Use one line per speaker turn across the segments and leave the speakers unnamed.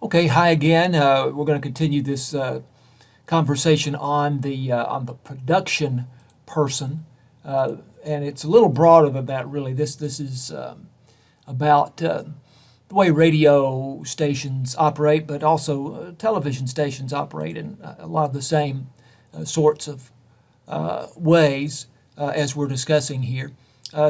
Okay, hi again. We're going to continue this conversation on the production person, and it's a little broader than that, really. This is about the way radio stations operate, but also television stations operate in a lot of the same sorts of ways as we're discussing here.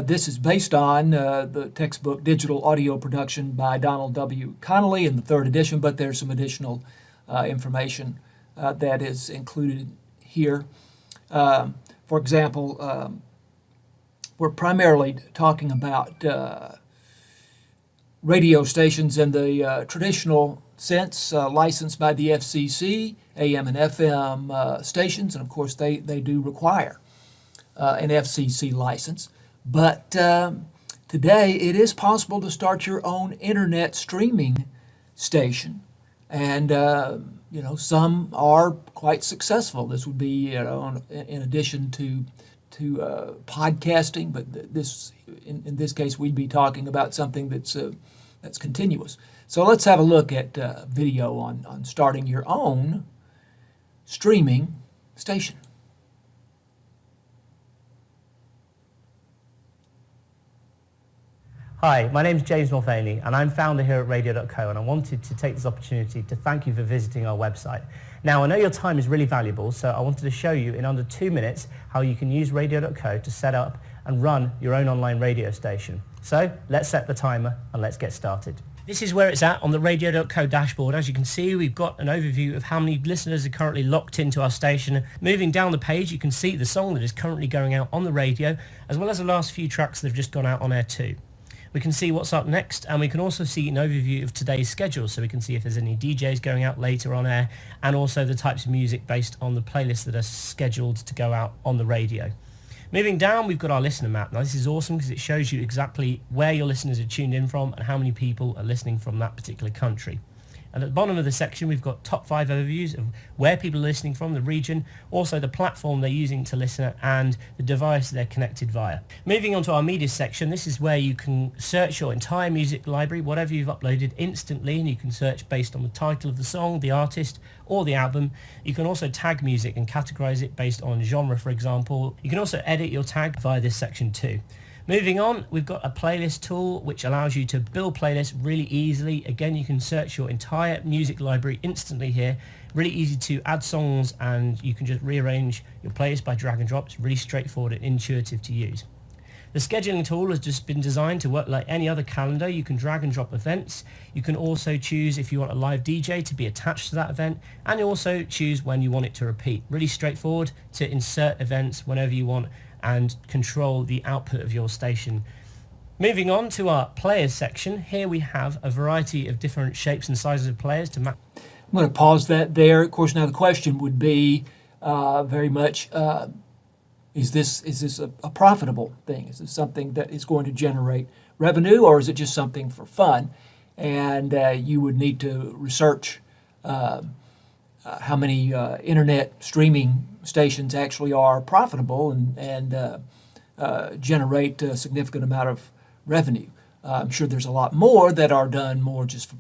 This is based on the textbook Digital Audio Production by Donald W. Connolly in the third edition, but there's some additional information that is included here. For example, we're primarily talking about radio stations in the traditional sense, licensed by the FCC, AM and FM stations, and of course they do require an FCC license. But today it is possible to start your own internet streaming station, and some are quite successful. This would be in addition to podcasting, but in this case we'd be talking about something that's continuous. So let's have a look at video on starting your own streaming station.
Hi, my name is James Mulvaney and I'm founder here at Radio.co, and I wanted to take this opportunity to thank you for visiting our website. Now, I know your time is really valuable, so I wanted to show you in under 2 minutes how you can use Radio.co to set up and run your own online radio station. So let's set the timer and let's get started. This is where it's at on the Radio.co dashboard. As you can see, we've got an overview of how many listeners are currently locked into our station. Moving down the page, you can see the song that is currently going out on the radio, as well as the last few tracks that have just gone out on air too. We can see what's up next, and we can also see an overview of today's schedule, so we can see if there's any DJs going out later on air, and also the types of music based on the playlists that are scheduled to go out on the radio. Moving down, we've got our listener map. Now this is awesome because it shows you exactly where your listeners are tuned in from and how many people are listening from that particular country. And at the bottom of the section, we've got top 5 overviews of where people are listening from, the region, also the platform they're using to listen, and the device they're connected via. Moving on to our media section, this is where you can search your entire music library, whatever you've uploaded, instantly, and you can search based on the title of the song, the artist, or the album. You can also tag music and categorize it based on genre, for example. You can also edit your tag via this section too. Moving on, we've got a playlist tool which allows you to build playlists really easily. Again, you can search your entire music library instantly here. Really easy to add songs, and you can just rearrange your playlist by drag and drop. It's really straightforward and intuitive to use. The scheduling tool has just been designed to work like any other calendar. You can drag and drop events. You can also choose if you want a live DJ to be attached to that event, and you also choose when you want it to repeat. Really straightforward to insert events whenever you want and control the output of your station. Moving on to our players section, here we have a variety of different shapes and sizes of players to match.
I'm going to pause that there. Of course, now the question would be very much, is this a profitable thing? Is this something that is going to generate revenue, or is it just something for fun? And you would need to research how many internet streaming stations actually are profitable and generate a significant amount of revenue. I'm sure there's a lot more that are done more just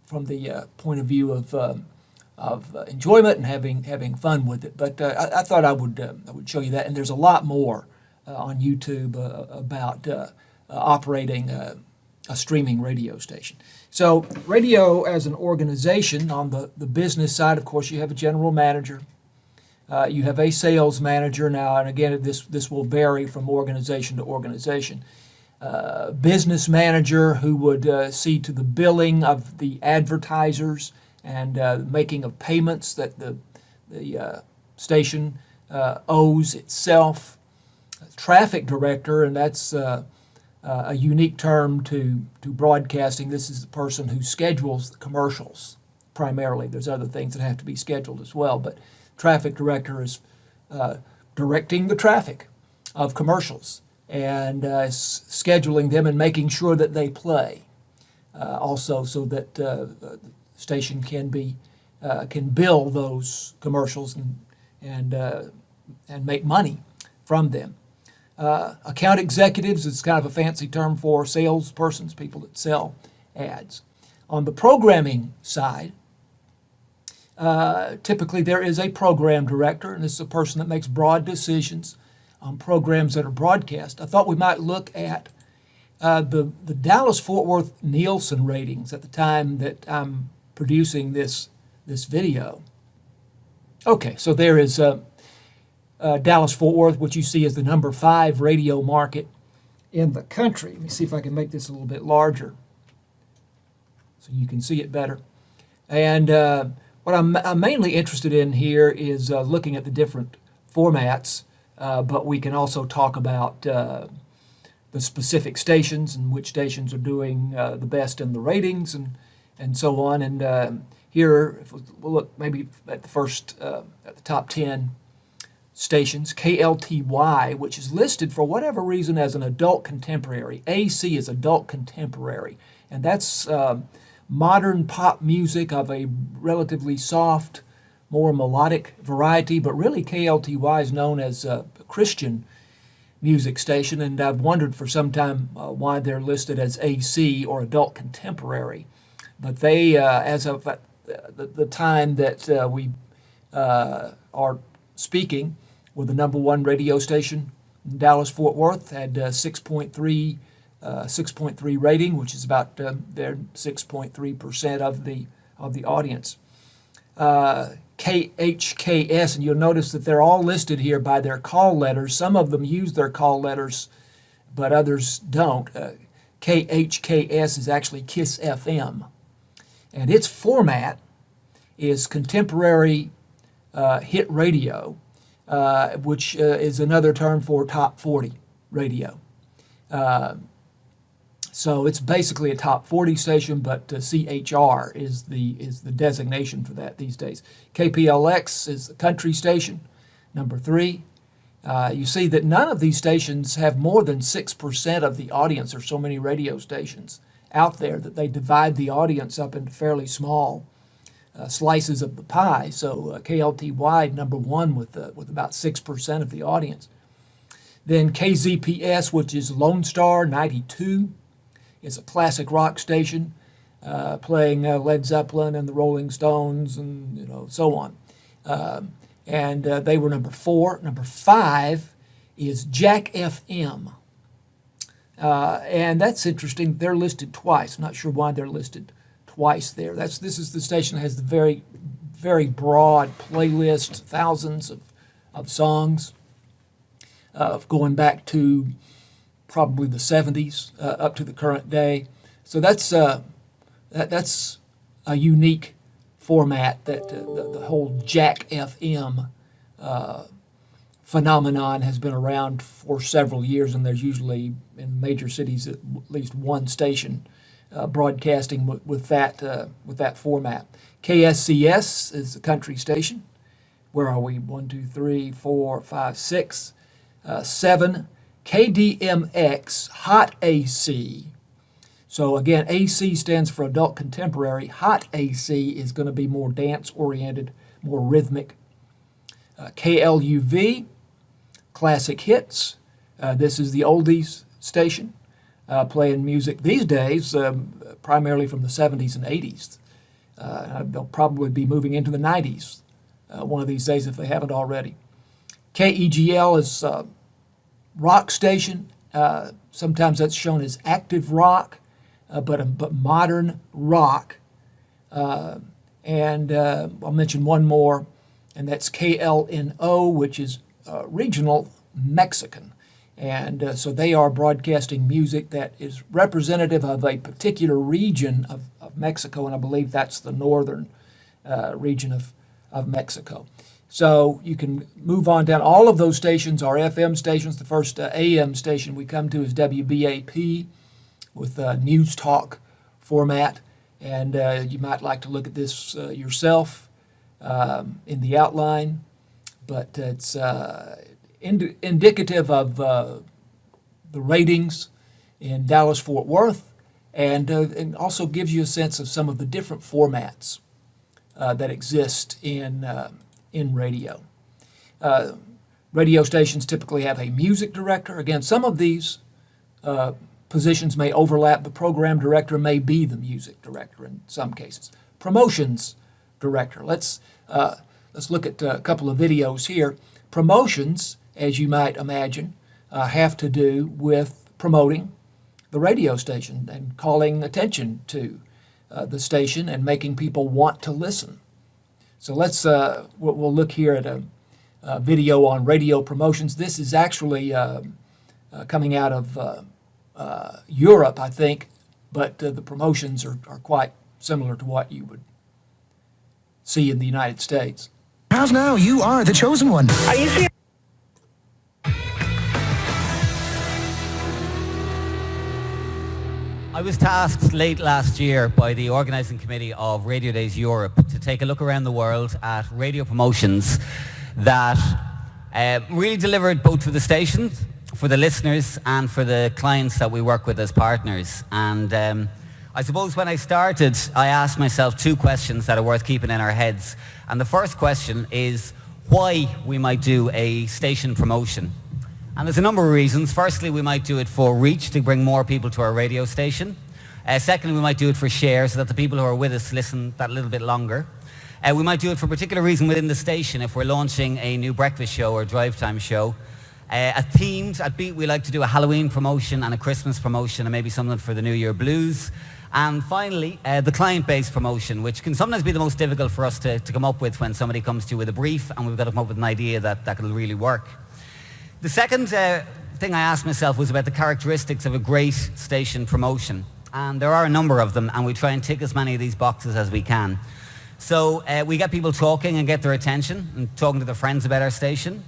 from the point of view of enjoyment and having fun with it. But I thought I would show you that, and there's a lot more on YouTube about operating a streaming radio station. So radio as an organization, on the business side, of course, you have a general manager. You have a sales manager now, and again, this will vary from organization to organization. Business manager who would see to the billing of the advertisers and making of payments that the station owes itself. Traffic director, and that's a unique term to broadcasting. This is the person who schedules the commercials primarily. There's other things that have to be scheduled as well, but traffic director is directing the traffic of commercials and scheduling them and making sure that they play. Also, so that the station can bill those commercials and make money from them. Account executives is kind of a fancy term for salespersons, people that sell ads. On the programming side, typically there is a program director, and this is a person that makes broad decisions on programs that are broadcast. I thought we might look at the Dallas-Fort Worth Nielsen ratings at the time that I'm producing this video. Okay, so there is Dallas-Fort Worth, which you see as the number 5 radio market in the country. Let me see if I can make this a little bit larger so you can see it better. And what I'm mainly interested in here is looking at the different formats, but we can also talk about the specific stations and which stations are doing the best in the ratings and so on. And here, if we'll look maybe at the top 10 stations, KLTY, which is listed for whatever reason as an adult contemporary. AC is adult contemporary, and that's modern pop music of a relatively soft, more melodic variety, but really KLTY is known as a Christian music station, and I've wondered for some time why they're listed as AC or adult contemporary. But they, as of the time that we are speaking, were the number 1 radio station in Dallas-Fort Worth, had 6.3 rating, which is about their 6.3% of the audience. KHKS, and you'll notice that they're all listed here by their call letters. Some of them use their call letters, but others don't. KHKS is actually KISS FM, and its format is contemporary hit radio, which is another term for top 40 radio. So it's basically a top 40 station, but CHR is the designation for that these days. KPLX is the country station, number 3. You see that none of these stations have more than 6% of the audience. There's so many radio stations out there that they divide the audience up into fairly small slices of the pie. So KLTY number 1 with about 6% of the audience. Then KZPS, which is Lone Star 92. It's a classic rock station, playing Led Zeppelin and the Rolling Stones and so on. And they were number 4. Number 5 is Jack FM. And that's interesting. They're listed twice. I'm not sure why they're listed twice there. This is the station that has the very, very broad playlist, thousands of songs going back to probably the 70s up to the current day. So that's a unique format that the whole Jack FM phenomenon has been around for several years, and there's usually in major cities at least one station broadcasting with that format. KSCS is the country station. Where are we? 1, 2, 3, 4, 5, 6, 7. KDMX Hot AC. So again, AC stands for adult contemporary. Hot AC is going to be more dance oriented, more rhythmic. KLUV Classic Hits. This is the oldies station, playing music these days primarily from the 70s and 80s. They'll probably be moving into the 90s one of these days if they haven't already. KEGL is rock station. Sometimes that's shown as active rock, but modern rock. And I'll mention one more, and that's KLNO, which is regional Mexican. And so they are broadcasting music that is representative of a particular region of Mexico, and I believe that's the northern region of Mexico. So you can move on down. All of those stations are FM stations. The first AM station we come to is WBAP with news talk format. And you might like to look at this yourself in the outline. But it's indicative of the ratings in Dallas-Fort Worth, and also gives you a sense of some of the different formats that exist in radio. Radio stations typically have a music director. Again, some of these positions may overlap. The program director may be the music director in some cases. Promotions director. Let's look at a couple of videos here. Promotions, as you might imagine, have to do with promoting the radio station and calling attention to the station and making people want to listen. So we'll look here at a video on radio promotions. This is actually coming out of Europe, I think, but the promotions are quite similar to what you would see in the United States.
How's now? You are the chosen one.
Are you serious?
I was tasked late last year by the organising committee of Radio Days Europe to take a look around the world at radio promotions that really delivered both for the stations, for the listeners, and for the clients that we work with as partners. And I suppose when I started, I asked myself two questions that are worth keeping in our heads. And the first question is why we might do a station promotion. And there's a number of reasons. Firstly, we might do it for reach, to bring more people to our radio station. Secondly, we might do it for share, so that the people who are with us listen that little bit longer. We might do it for a particular reason within the station, if we're launching a new breakfast show or drive time show. At Themes, at Beat, we like to do a Halloween promotion and a Christmas promotion and maybe something for the New Year blues. And finally, the client-based promotion, which can sometimes be the most difficult for us to come up with when somebody comes to you with a brief and we've got to come up with an idea that will really work. The second thing I asked myself was about the characteristics of a great station promotion. And there are a number of them, and we try and tick as many of these boxes as we can. So we get people talking and get their attention and talking to their friends about our station.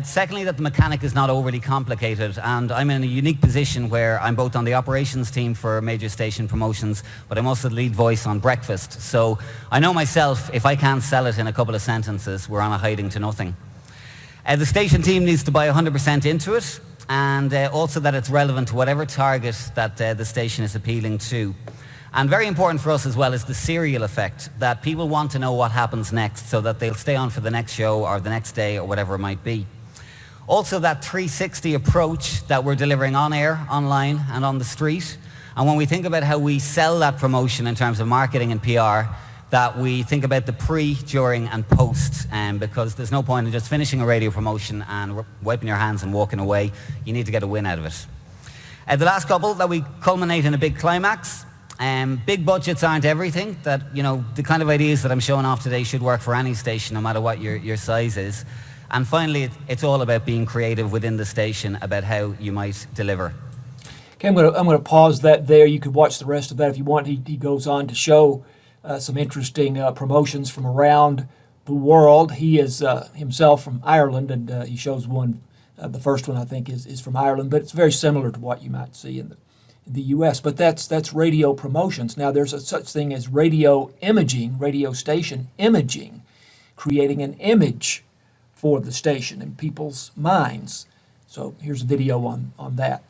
Secondly, that the mechanic is not overly complicated, and I'm in a unique position where I'm both on the operations team for major station promotions, but I'm also the lead voice on breakfast. So I know myself, if I can't sell it in a couple of sentences, we're on a hiding to nothing. The station team needs to buy 100% into it, and also that it's relevant to whatever target that the station is appealing to. And very important for us as well is the serial effect, that people want to know what happens next so that they'll stay on for the next show or the next day or whatever it might be. Also that 360 approach that we're delivering on air, online and on the street. And when we think about how we sell that promotion in terms of marketing and PR, that we think about the pre, during and post, because there's no point in just finishing a radio promotion and wiping your hands and walking away. You need to get a win out of it. The last couple, that we culminate in a big climax. Big budgets aren't everything. That, you know, the kind of ideas that I'm showing off today should work for any station, no matter what your size is. And finally, it's all about being creative within the station about how you might deliver.
Okay, I'm going to pause that there. You could watch the rest of that if you want. He goes on to show some interesting promotions from around the world. He is himself from Ireland, and he shows one. The first one, I think, is from Ireland, but it's very similar to what you might see in the U.S. But that's radio promotions. Now, there's a such thing as radio imaging, radio station imaging, creating an image for the station in people's minds. So here's a video on that.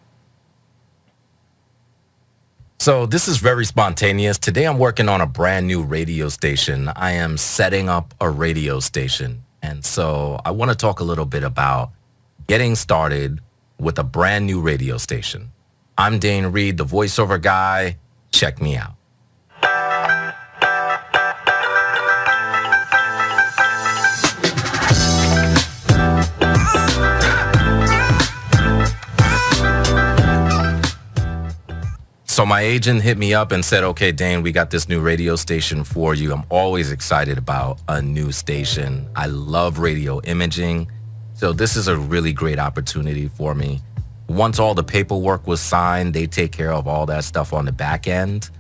So this is very spontaneous. Today I'm working on a brand new radio station. I am setting up a radio station. And so I want to talk a little bit about getting started with a brand new radio station. I'm Dane Reed, the voiceover guy. Check me out. So my agent hit me up and said, okay, Dane, we got this new radio station for you. I'm always excited about a new station. I love radio imaging. So this is a really great opportunity for me. Once all the paperwork was signed, they take care of all that stuff on the back end.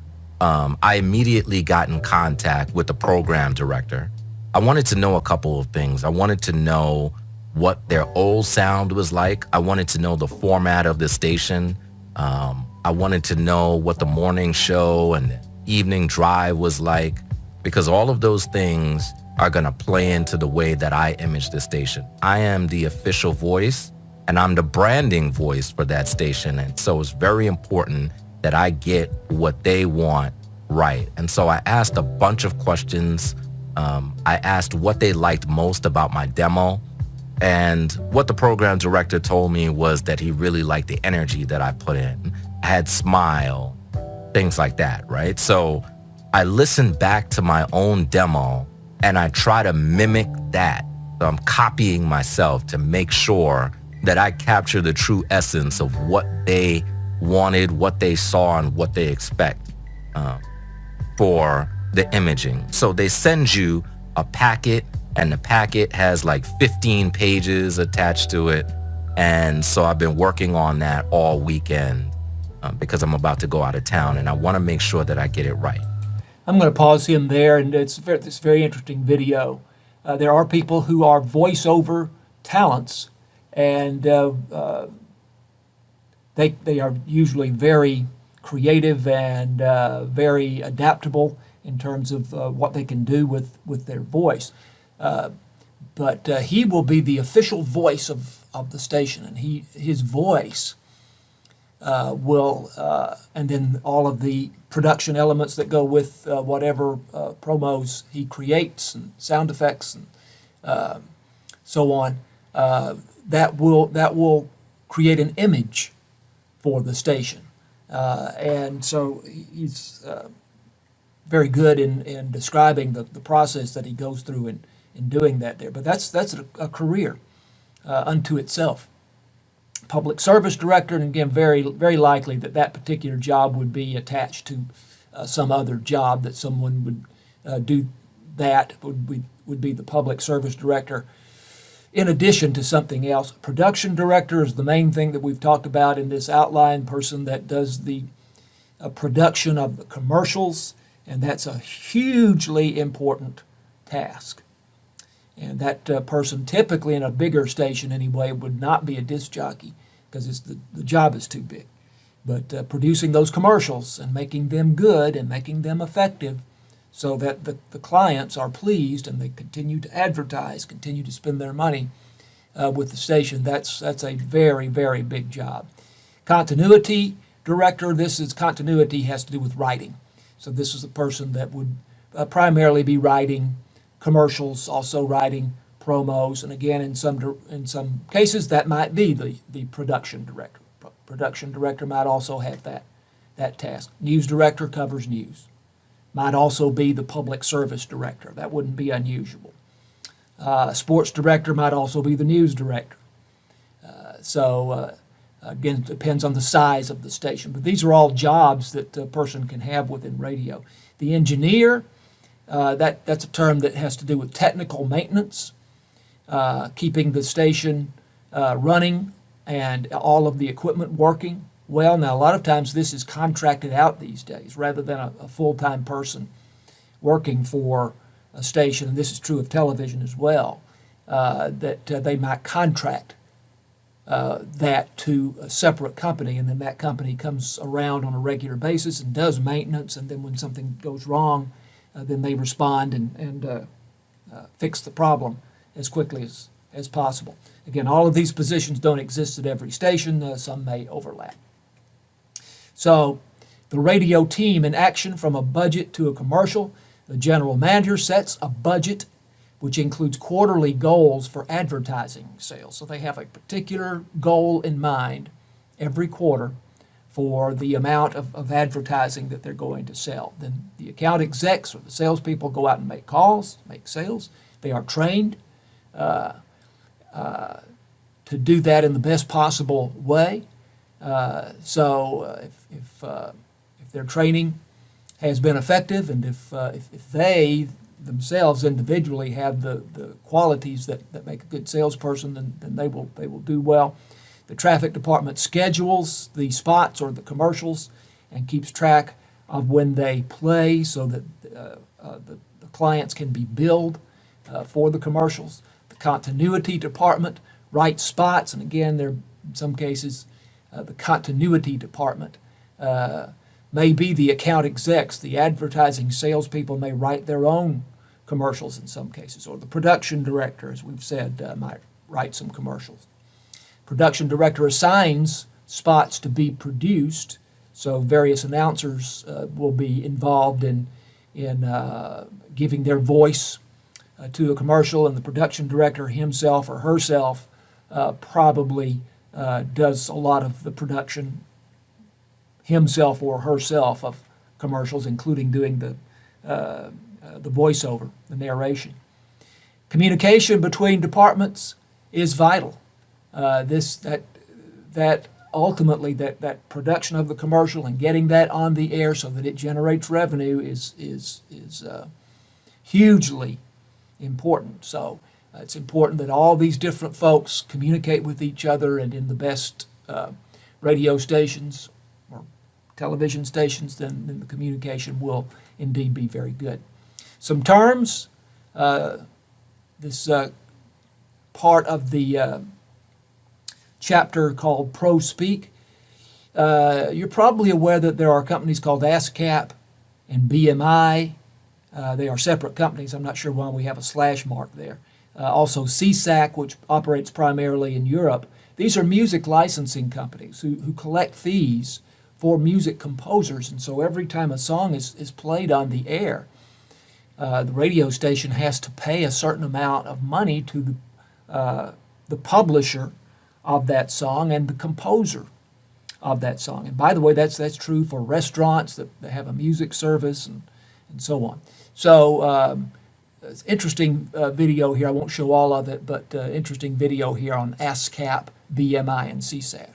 I immediately got in contact with the program director. I wanted to know a couple of things. I wanted to know what their old sound was like. I wanted to know the format of the station. I wanted to know what the morning show and the evening drive was like, because all of those things are going to play into the way that I image the station. I am the official voice and I'm the branding voice for that station. And so it's very important that I get what they want right. And so I asked a bunch of questions. I asked what they liked most about my demo. And what the program director told me was that he really liked the energy that I put in. had Smile, things like that, right? So I listen back to my own demo and I try to mimic that. So I'm copying myself to make sure that I capture the true essence of what they wanted, what they saw, and what they expect for the imaging. So they send you a packet, and the packet has like 15 pages attached to it. And so I've been working on that all weekend because I'm about to go out of town, and I want to make sure that I get it right.
I'm going to pause him there, and it's very interesting video. There are people who are voiceover talents, and they are usually very creative and very adaptable in terms of what they can do with their voice. But he will be the official voice of the station, and his voice will, and then all of the production elements that go with whatever promos he creates and sound effects and so on. That will create an image for the station, and so he's very good in describing the process that he goes through in doing that there. But that's a career unto itself. Public service director, and again, very likely that particular job would be attached to some other job that someone would do. That would be the public service director, in addition to something else. Production director is the main thing that we've talked about in this outline, person that does the production of the commercials, and that's a hugely important task. And that person, typically in a bigger station anyway, would not be a disc jockey because the job is too big. But producing those commercials and making them good and making them effective so that the clients are pleased and they continue to advertise, continue to spend their money with the station, that's a very, very big job. Continuity director, continuity has to do with writing. So this is a person that would primarily be writing commercials, also writing promos, and again, in some cases, that might be the production director. Production director might also have that task. News director covers news. Might also be the public service director. That wouldn't be unusual. Sports director might also be the news director. Again, it depends on the size of the station. But these are all jobs that a person can have within radio. The engineer, that's a term that has to do with technical maintenance, keeping the station running and all of the equipment working well. Now, a lot of times this is contracted out these days rather than a full-time person working for a station, and this is true of television as well, that they might contract that to a separate company, and then that company comes around on a regular basis and does maintenance, and then when something goes wrong, then they respond and fix the problem as quickly as possible. Again, all of these positions don't exist at every station. Some may overlap. So the radio team in action, from a budget to a commercial. The general manager sets a budget which includes quarterly goals for advertising sales. So they have a particular goal in mind every quarter for the amount of advertising that they're going to sell. Then the account execs or the salespeople go out and make calls, make sales. They are trained to do that in the best possible way. If their training has been effective, and if they themselves individually have the qualities that make a good salesperson, then they will do well. The traffic department schedules the spots or the commercials and keeps track of when they play so that the clients can be billed for the commercials. The continuity department writes spots, and again, there in some cases the continuity department may be the account execs. The advertising salespeople may write their own commercials in some cases, or the production director, as we've said, might write some commercials. Production director assigns spots to be produced, so various announcers will be involved in giving their voice to a commercial, and the production director himself or herself probably does a lot of the production himself or herself of commercials, including doing the voiceover, the narration. Communication between departments is vital. That ultimately that production of the commercial and getting that on the air so that it generates revenue is hugely important. So it's important that all these different folks communicate with each other, and in the best radio stations or television stations, then the communication will indeed be very good. Some terms, this part of the chapter called Pro Speak. You're probably aware that there are companies called ASCAP and BMI. They are separate companies. I'm not sure why we have a slash mark there. Also CSAC, which operates primarily in Europe. These are music licensing companies who collect fees for music composers. And so every time a song is played on the air, the radio station has to pay a certain amount of money to the publisher of that song and the composer of that song. And by the way, that's true for restaurants that have a music service and so on. So it's interesting video here. I won't show all of it, but interesting video here on ASCAP, BMI, and CSAC.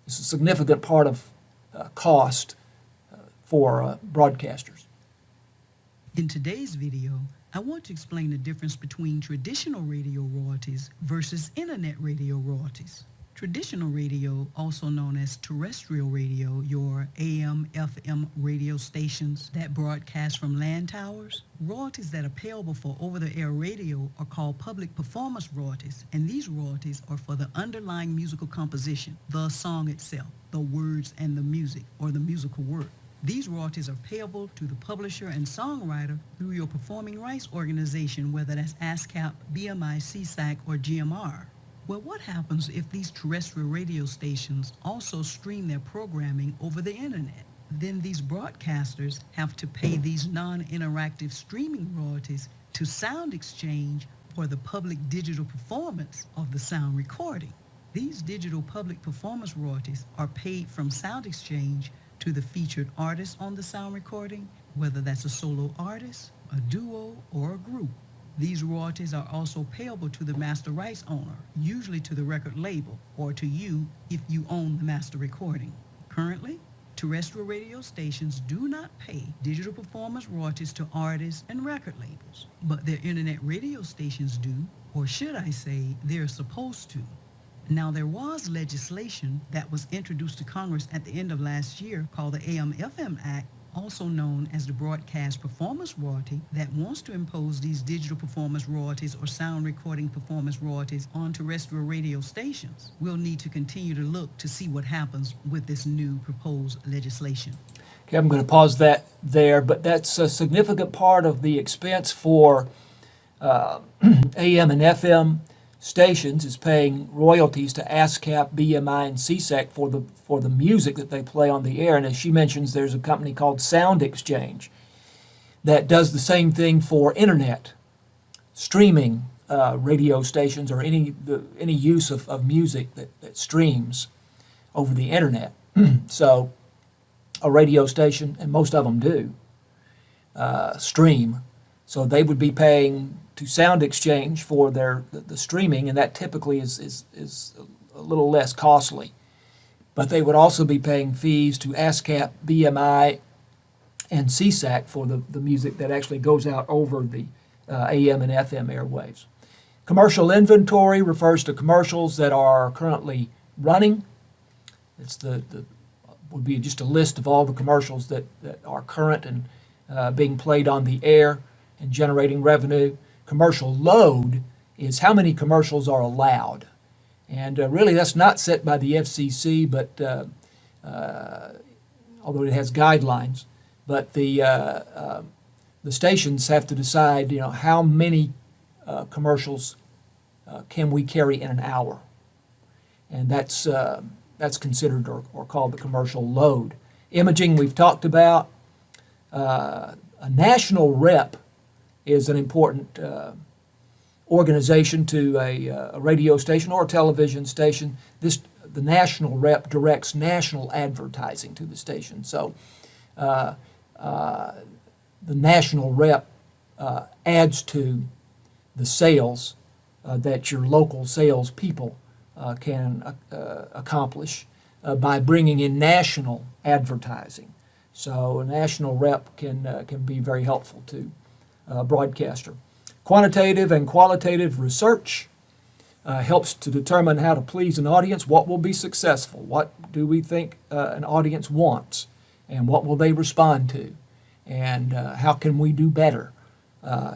It's a significant part of cost for broadcasters.
In today's video, I want to explain the difference between traditional radio royalties versus internet radio royalties. Traditional radio, also known as terrestrial radio, your AM, FM radio stations that broadcast from land towers, royalties that are payable for over-the-air radio are called public performance royalties, and these royalties are for the underlying musical composition, the song itself, the words and the music, or the musical work. These royalties are payable to the publisher and songwriter through your performing rights organization, whether that's ASCAP, BMI, CSAC, or GMR. Well, what happens if these terrestrial radio stations also stream their programming over the internet? Then these broadcasters have to pay these non-interactive streaming royalties to Sound Exchange for the public digital performance of the sound recording. These digital public performance royalties are paid from Sound Exchange to the featured artist on the sound recording, whether that's a solo artist, a duo, or a group. These royalties are also payable to the master rights owner, usually to the record label, or to you if you own the master recording. Currently, terrestrial radio stations do not pay digital performance royalties to artists and record labels, but their internet radio stations do, or should I say, they're supposed to. Now, there was legislation that was introduced to Congress at the end of last year called the AM-FM Act, also known as the Broadcast Performance Royalty, that wants to impose these digital performance royalties or sound recording performance royalties on terrestrial radio stations. We'll need to continue to look to see what happens with this new proposed legislation.
Okay, I'm going to pause that there, but that's a significant part of the expense for AM and FM stations is paying royalties to ASCAP, BMI, and CSAC for the music that they play on the air. And as she mentions, there's a company called Sound Exchange that does the same thing for internet streaming radio stations or any use of music that streams over the internet. So a radio station, and most of them do, stream. So they would be paying to Sound Exchange for the streaming, and that typically is a little less costly. But they would also be paying fees to ASCAP, BMI, and CSAC for the music that actually goes out over the AM and FM airwaves. Commercial inventory refers to commercials that are currently running. It's would be just a list of all the commercials that are current and being played on the air and generating revenue. Commercial load is how many commercials are allowed. And really that's not set by the FCC, but although it has guidelines, but the stations have to decide, how many commercials can we carry in an hour. And that's considered or called the commercial load. Imaging we've talked about. A national rep is an important organization to a radio station or a television station. This the national rep directs national advertising to the station. So the national rep adds to the sales that your local salespeople can accomplish by bringing in national advertising. So a national rep can be very helpful to a broadcaster. Quantitative and qualitative research helps to determine how to please an audience, what will be successful, what do we think an audience wants, and what will they respond to, and how can we do better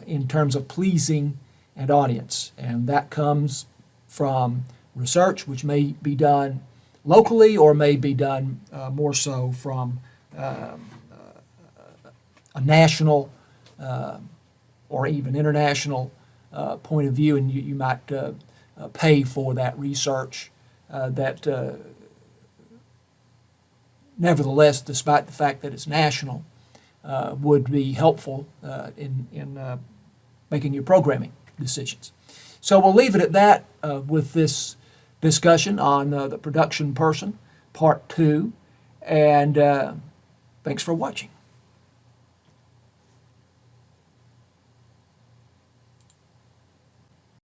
in terms of pleasing an audience. And that comes from research, which may be done locally or may be done more so from a national or even international point of view, and you might pay for that research that nevertheless, despite the fact that it's national, would be helpful in making your programming decisions. So we'll leave it at that with this discussion on the production person, part 2, and thanks for watching.